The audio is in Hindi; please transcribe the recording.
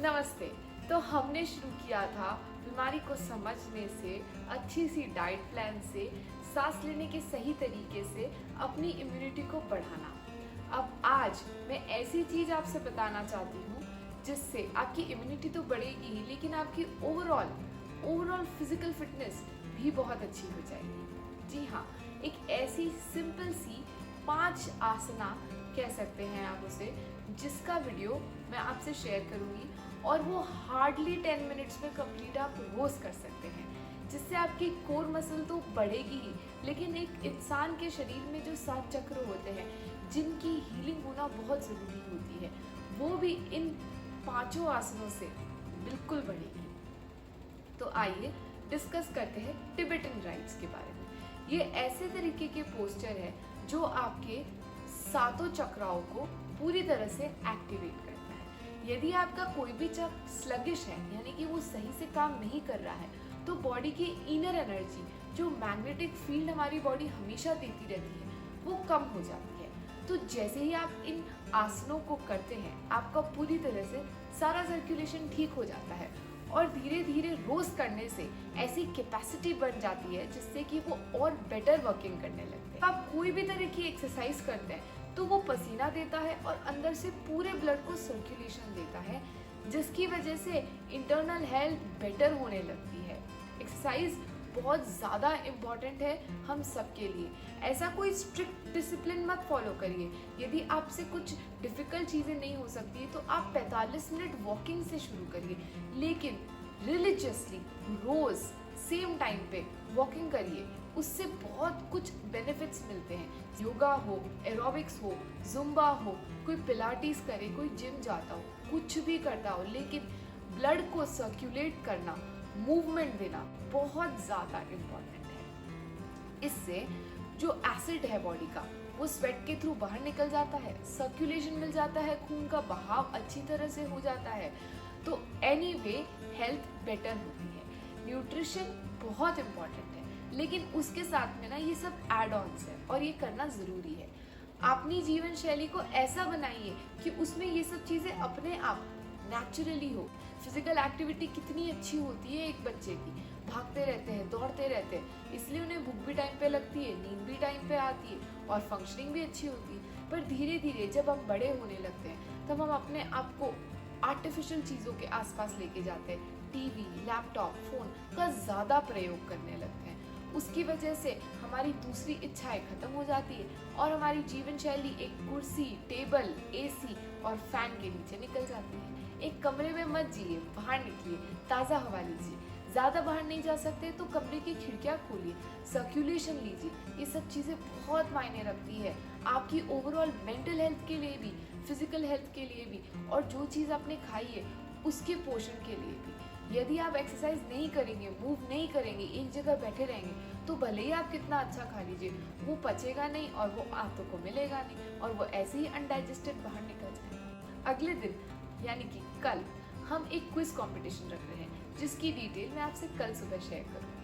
नमस्ते। तो हमने शुरू किया था बीमारी को समझने से, अच्छी सी डाइट प्लान से, सांस लेने के सही तरीके से अपनी इम्यूनिटी को बढ़ाना। अब आज मैं ऐसी चीज आपसे बताना चाहती हूँ जिससे आपकी इम्यूनिटी तो बढ़ेगी ही, लेकिन आपकी ओवरऑल फिजिकल फिटनेस भी बहुत अच्छी हो जाएगी। जी हाँ, एक ऐसी सिंपल सी 5 आसना कह सकते हैं आप उसे, जिसका वीडियो मैं आपसे शेयर करूंगी और वो हार्डली 10 मिनट्स में कंप्लीट आप रोज कर सकते हैं, जिससे आपकी कोर मसल तो बढ़ेगी ही, लेकिन एक इंसान के शरीर में जो 7 चक्र होते हैं जिनकी हीलिंग होना बहुत ज़रूरी होती है, वो भी इन 5 आसनों से बिल्कुल बढ़ेगी। तो आइए डिस्कस करते हैं टिबेटन राइट्स के बारे में। ये ऐसे तरीके के पोस्चर है जो आपके 7 चक्राओं को पूरी तरह से एक्टिवेट करता है। यदि आपका कोई भी चक्र स्लगिश है, यानी कि वो सही से काम नहीं कर रहा है, तो बॉडी की इनर एनर्जी, जो मैग्नेटिक फील्ड हमारी बॉडी हमेशा देती रहती है, वो कम हो जाती है। तो जैसे ही आप इन आसनों को करते हैं, आपका पूरी तरह से सारा सर्कुलेशन ठीक हो जाता है और धीरे धीरे रोज करने से ऐसी कैपेसिटी बन जाती है जिससे कि वो और बेटर वर्किंग करने लगते हैं। आप कोई भी तरह की एक्सरसाइज करते हैं तो वो पसीना देता है और अंदर से पूरे ब्लड को सर्कुलेशन देता है, जिसकी वजह से इंटरनल हेल्थ बेटर होने लगती है। एक्सरसाइज बहुत ज़्यादा इम्पॉर्टेंट है हम सबके लिए। ऐसा कोई स्ट्रिक्ट डिसिप्लिन मत फॉलो करिए। यदि आपसे कुछ डिफ़िकल्ट चीज़ें नहीं हो सकती तो आप 45 मिनट वॉकिंग से शुरू करिए, लेकिन रिलीजियसली रोज़ सेम टाइम पे वॉकिंग करिए। उससे बहुत कुछ बेनिफिट्स मिलते हैं। योगा हो, एरोबिक्स हो, जुम्बा हो, कोई पिलाटीज करे, कोई जिम जाता हो, कुछ भी करता हो, लेकिन ब्लड को सर्कुलेट करना, मूवमेंट देना बहुत ज़्यादा इम्पॉर्टेंट है। इससे जो एसिड है बॉडी का, वो स्वेट के थ्रू बाहर निकल जाता है, सर्कुलेशन मिल जाता है, खून का बहाव अच्छी तरह से हो जाता है। तो एनीवे हेल्थ बेटर होती है। न्यूट्रिशन बहुत इम्पॉर्टेंट है, लेकिन उसके साथ में ना ये सब एड ऑन्स है और ये करना ज़रूरी है। अपनी जीवन शैली को ऐसा बनाइए कि उसमें ये सब चीज़ें अपने आप नेचुरली हो। फिजिकल एक्टिविटी कितनी अच्छी होती है एक बच्चे की, भागते रहते हैं, दौड़ते रहते हैं, इसलिए उन्हें भूख भी टाइम पे लगती है, नींद भी टाइम पे आती है और फंक्शनिंग भी अच्छी होती है। पर धीरे धीरे जब हम बड़े होने लगते हैं तब हम अपने आप को आर्टिफिशियल चीज़ों के आसपास लेके जाते हैं, टीवी, लैपटॉप, फोन का ज़्यादा प्रयोग करने लगते हैं। उसकी वजह से हमारी दूसरी इच्छाएं खत्म हो जाती है और हमारी जीवन शैली एक कुर्सी, टेबल, एसी और फैन के नीचे निकल जाती है। एक कमरे में मत जिए, बाहर निकलिए, ताज़ा हवा लीजिए। ज़्यादा बाहर नहीं जा सकते तो कमरे की खिड़कियाँ खोलिए, सर्कुलेशन लीजिए। ये सब चीज़ें बहुत मायने रखती है आपकी ओवरऑल मेंटल हेल्थ के लिए भी, फिजिकल हेल्थ के लिए भी, और जो चीज़ आपने खाई है उसके पोषण के लिए भी। यदि आप एक्सरसाइज नहीं करेंगे, मूव नहीं करेंगे, एक जगह बैठे रहेंगे, तो भले ही आप कितना अच्छा खा लीजिए, वो पचेगा नहीं और वो आंतों को मिलेगा नहीं और वो ऐसे ही अनडाइजेस्टेड बाहर निकल जाएगा। अगले दिन यानी कि कल हम एक क्विज कंपटीशन रख रहे हैं, जिसकी डिटेल मैं आपसे कल सुबह शेयर करूँगी।